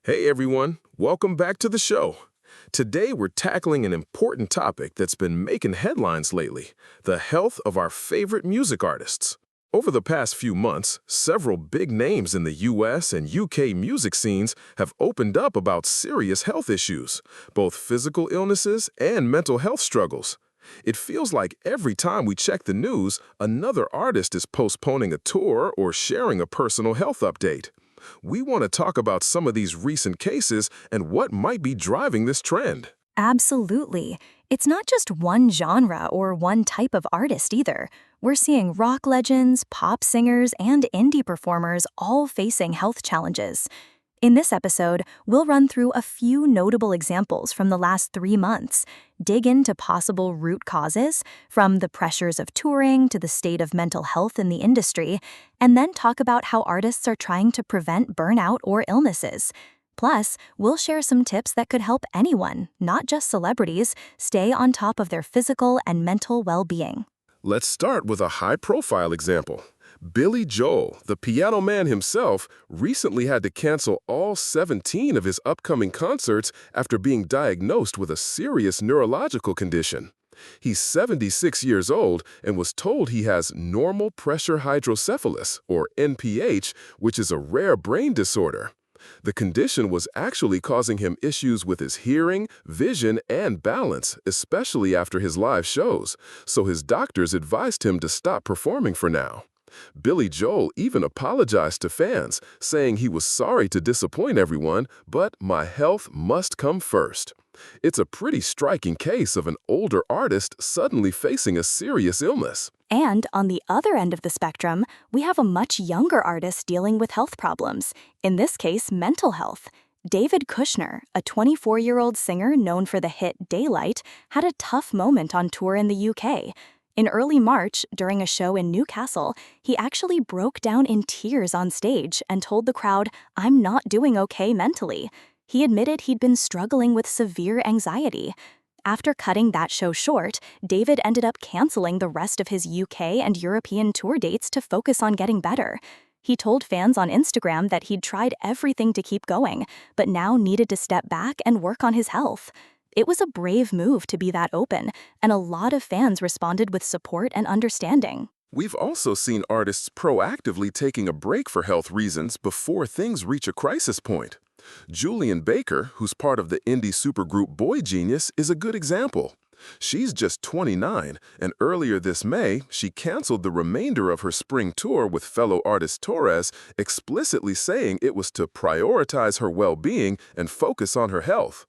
Hey everyone, welcome back to the show. Today we're tackling an important topic that's been making headlines lately, the health of our favorite music artists. Over the past few months, several big names in the US and UK music scenes have opened up about serious health issues, both physical illnesses and mental health struggles. It feels like every time we check the news, another artist is postponing a tour or sharing a personal health update. We want to talk about some of these recent cases and what might be driving this trend. Absolutely. It's not just one genre or one type of artist either. We're seeing rock legends, pop singers, and indie performers all facing health challenges. In this episode, we'll run through a few notable examples from the last 3 months, dig into possible root causes, from the pressures of touring to the state of mental health in the industry, and then talk about how artists are trying to prevent burnout or illnesses. Plus, we'll share some tips that could help anyone, not just celebrities, stay on top of their physical and mental well-being. Let's start with a high-profile example. Billy Joel, the piano man himself, recently had to cancel all 17 of his upcoming concerts after being diagnosed with a serious neurological condition. He's 76 years old and was told he has normal pressure hydrocephalus, or NPH, which is a rare brain disorder. The condition was actually causing him issues with his hearing, vision, and balance, especially after his live shows, so his doctors advised him to stop performing for now. Billy Joel even apologized to fans, saying he was sorry to disappoint everyone, but my health must come first. It's a pretty striking case of an older artist suddenly facing a serious illness. And on the other end of the spectrum, we have a much younger artist dealing with health problems, in this case, mental health. David Kushner, a 24-year-old singer known for the hit Daylight, had a tough moment on tour in the UK. In early March, during a show in Newcastle, he actually broke down in tears on stage and told the crowd, "I'm not doing okay mentally." He admitted he'd been struggling with severe anxiety. After cutting that show short, David ended up canceling the rest of his UK and European tour dates to focus on getting better. He told fans on Instagram that he'd tried everything to keep going, but now needed to step back and work on his health. It was a brave move to be that open, and a lot of fans responded with support and understanding. We've also seen artists proactively taking a break for health reasons before things reach a crisis point. Julian Baker, who's part of the indie supergroup Boy Genius, is a good example. She's just 29, and earlier this May, she canceled the remainder of her spring tour with fellow artist Torres, explicitly saying it was to prioritize her well-being and focus on her health.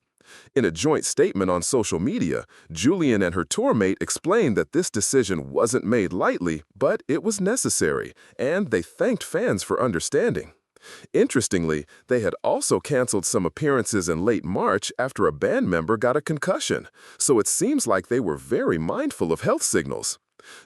In a joint statement on social media, Julian and her tourmate explained that this decision wasn't made lightly, but it was necessary, and they thanked fans for understanding. Interestingly, they had also canceled some appearances in late March after a band member got a concussion, so it seems like they were very mindful of health signals.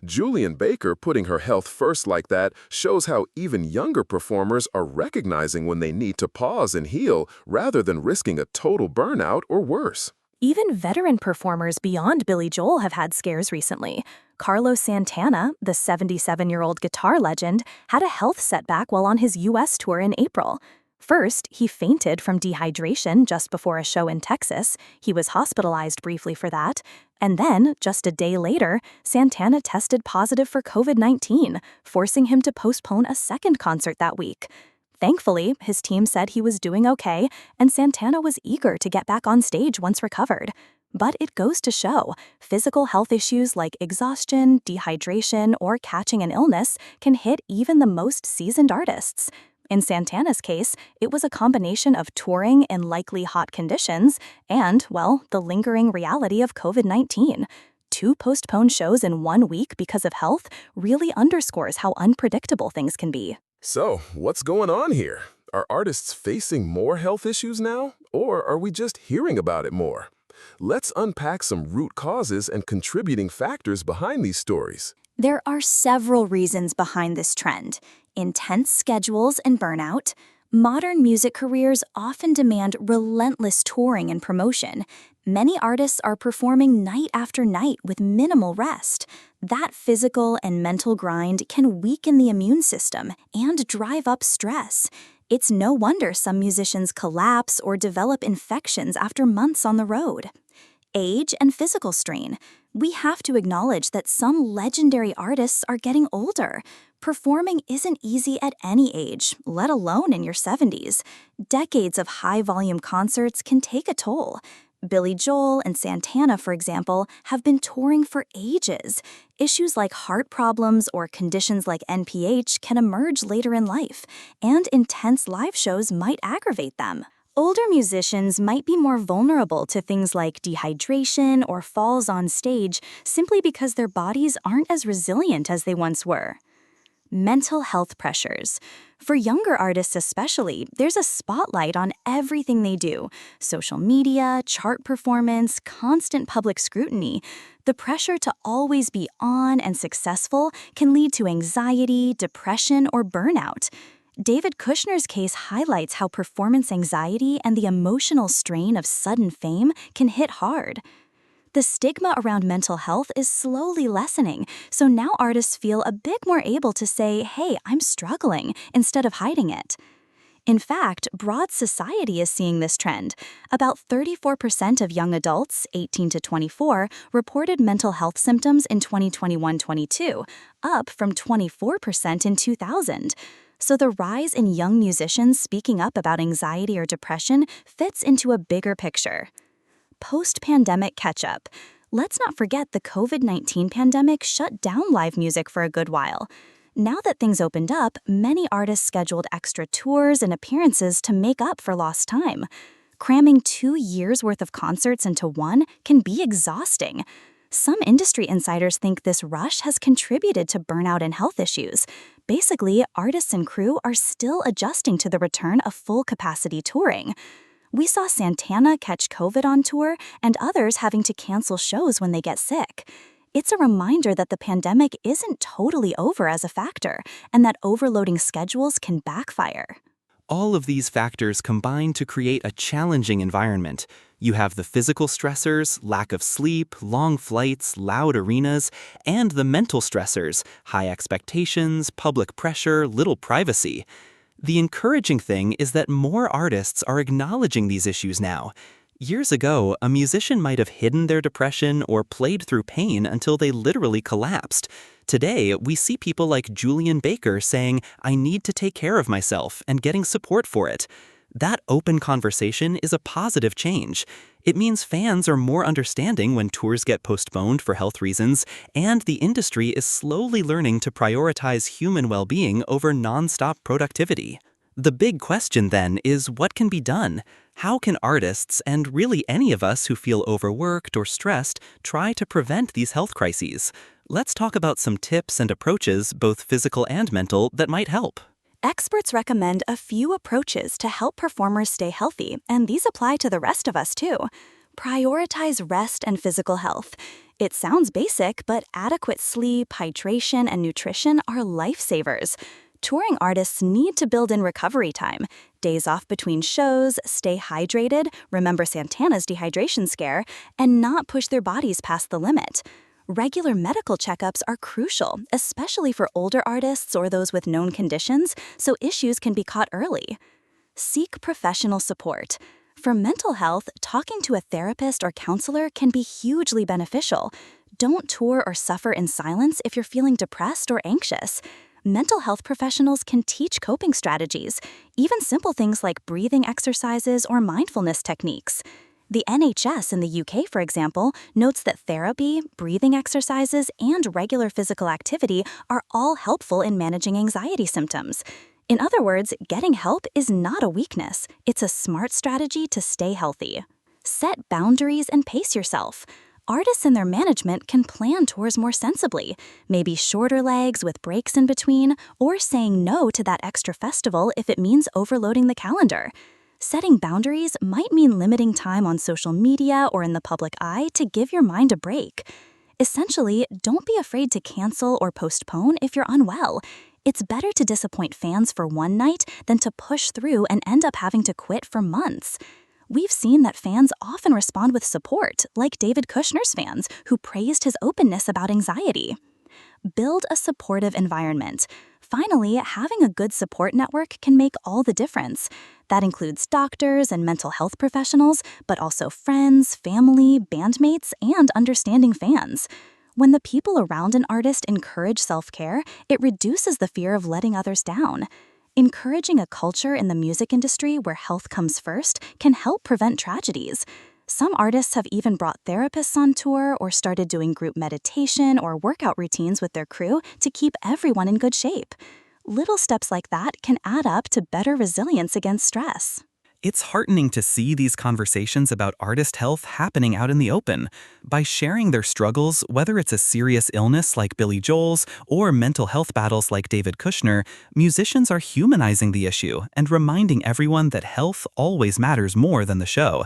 Julian Baker putting her health first like that shows how even younger performers are recognizing when they need to pause and heal rather than risking a total burnout or worse. Even veteran performers beyond Billy Joel have had scares recently. Carlos Santana, the 77-year-old guitar legend, had a health setback while on his US tour in April. First, he fainted from dehydration just before a show in Texas. He was hospitalized briefly for that. And then, just a day later, Santana tested positive for COVID-19, forcing him to postpone a second concert that week. Thankfully, his team said he was doing okay, and Santana was eager to get back on stage once recovered. But it goes to show, physical health issues like exhaustion, dehydration, or catching an illness can hit even the most seasoned artists. In Santana's case, it was a combination of touring in likely hot conditions and, well, the lingering reality of COVID-19. 2 postponed shows in 1 week because of health really underscores how unpredictable things can be. So, what's going on here? Are artists facing more health issues now, or are we just hearing about it more? Let's unpack some root causes and contributing factors behind these stories. There are several reasons behind this trend: intense schedules and burnout. Modern music careers often demand relentless touring and promotion. Many artists are performing night after night with minimal rest. That physical and mental grind can weaken the immune system and drive up stress. It's no wonder some musicians collapse or develop infections after months on the road. Age and physical strain. We have to acknowledge that some legendary artists are getting older. Performing isn't easy at any age, let alone in your 70s. Decades of high-volume concerts can take a toll. Billy Joel and Santana, for example, have been touring for ages. Issues like heart problems or conditions like NPH can emerge later in life, and intense live shows might aggravate them. Older musicians might be more vulnerable to things like dehydration or falls on stage simply because their bodies aren't as resilient as they once were. Mental health pressures. For younger artists especially, there's a spotlight on everything they do. Social media, chart performance, constant public scrutiny. The pressure to always be on and successful can lead to anxiety, depression, or burnout. David Kushner's case highlights how performance anxiety and the emotional strain of sudden fame can hit hard. The stigma around mental health is slowly lessening, so now artists feel a bit more able to say, "Hey, I'm struggling," instead of hiding it. In fact, broad society is seeing this trend. About 34% of young adults, 18 to 24, reported mental health symptoms in 2021-22, up from 24% in 2000. So the rise in young musicians speaking up about anxiety or depression fits into a bigger picture. Post-pandemic catch-up. Let's not forget the COVID-19 pandemic shut down live music for a good while. Now that things opened up, many artists scheduled extra tours and appearances to make up for lost time. Cramming 2 years' worth of concerts into one can be exhausting. Some industry insiders think this rush has contributed to burnout and health issues. Basically, artists and crew are still adjusting to the return of full-capacity touring. We saw Santana catch COVID on tour and others having to cancel shows when they get sick. It's a reminder that the pandemic isn't totally over as a factor, and that overloading schedules can backfire. All of these factors combine to create a challenging environment. You have the physical stressors, lack of sleep, long flights, loud arenas, and the mental stressors, high expectations, public pressure, little privacy. The encouraging thing is that more artists are acknowledging these issues now. Years ago, a musician might have hidden their depression or played through pain until they literally collapsed. Today, we see people like Julian Baker saying, "I need to take care of myself," and getting support for it. That open conversation is a positive change. It means fans are more understanding when tours get postponed for health reasons, and the industry is slowly learning to prioritize human well-being over non-stop productivity. The big question then is what can be done? How can artists, and really any of us who feel overworked or stressed, try to prevent these health crises? Let's talk about some tips and approaches, both physical and mental, that might help. Experts recommend a few approaches to help performers stay healthy, and these apply to the rest of us too. Prioritize rest and physical health. It sounds basic, but adequate sleep, hydration, and nutrition are lifesavers. Touring artists need to build in recovery time, days off between shows, stay hydrated, remember Santana's dehydration scare, and not push their bodies past the limit. Regular medical checkups are crucial, especially for older artists or those with known conditions, so issues can be caught early. Seek professional support. For mental health, talking to a therapist or counselor can be hugely beneficial. Don't tour or suffer in silence if you're feeling depressed or anxious. Mental health professionals can teach coping strategies, even simple things like breathing exercises or mindfulness techniques. The NHS in the UK, for example, notes that therapy, breathing exercises, and regular physical activity are all helpful in managing anxiety symptoms. In other words, getting help is not a weakness. It's a smart strategy to stay healthy. Set boundaries and pace yourself. Artists and their management can plan tours more sensibly, maybe shorter legs with breaks in between, or saying no to that extra festival if it means overloading the calendar. Setting boundaries might mean limiting time on social media or in the public eye to give your mind a break. Essentially, don't be afraid to cancel or postpone if you're unwell. It's better to disappoint fans for one night than to push through and end up having to quit for months. We've seen that fans often respond with support, like David Kushner's fans, who praised his openness about anxiety. Build a supportive environment. Finally, having a good support network can make all the difference. That includes doctors and mental health professionals, but also friends, family, bandmates, and understanding fans. When the people around an artist encourage self-care, it reduces the fear of letting others down. Encouraging a culture in the music industry where health comes first can help prevent tragedies. Some artists have even brought therapists on tour or started doing group meditation or workout routines with their crew to keep everyone in good shape. Little steps like that can add up to better resilience against stress. It's heartening to see these conversations about artist health happening out in the open. By sharing their struggles, whether it's a serious illness like Billy Joel's or mental health battles like David Kushner, musicians are humanizing the issue and reminding everyone that health always matters more than the show.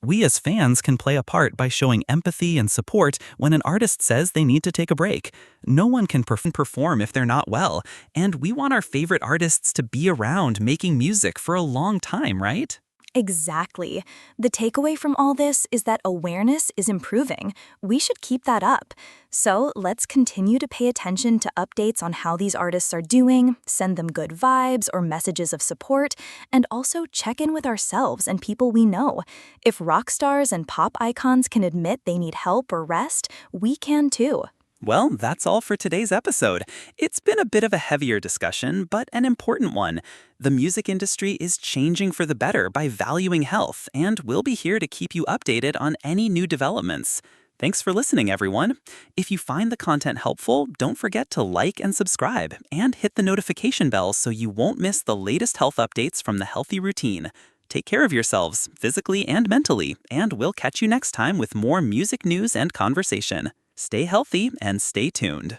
We as fans can play a part by showing empathy and support when an artist says they need to take a break. No one can perform if they're not well, and we want our favorite artists to be around making music for a long time, right? Exactly. The takeaway from all this is that awareness is improving. We should keep that up. So let's continue to pay attention to updates on how these artists are doing, send them good vibes or messages of support, and also check in with ourselves and people we know. If rock stars and pop icons can admit they need help or rest, we can too. Well, that's all for today's episode. It's been a bit of a heavier discussion, but an important one. The music industry is changing for the better by valuing health, and we'll be here to keep you updated on any new developments. Thanks for listening, everyone. If you find the content helpful, don't forget to like and subscribe, and hit the notification bell so you won't miss the latest health updates from the Healthy Routine. Take care of yourselves, physically and mentally, and we'll catch you next time with more music news and conversation. Stay healthy and stay tuned.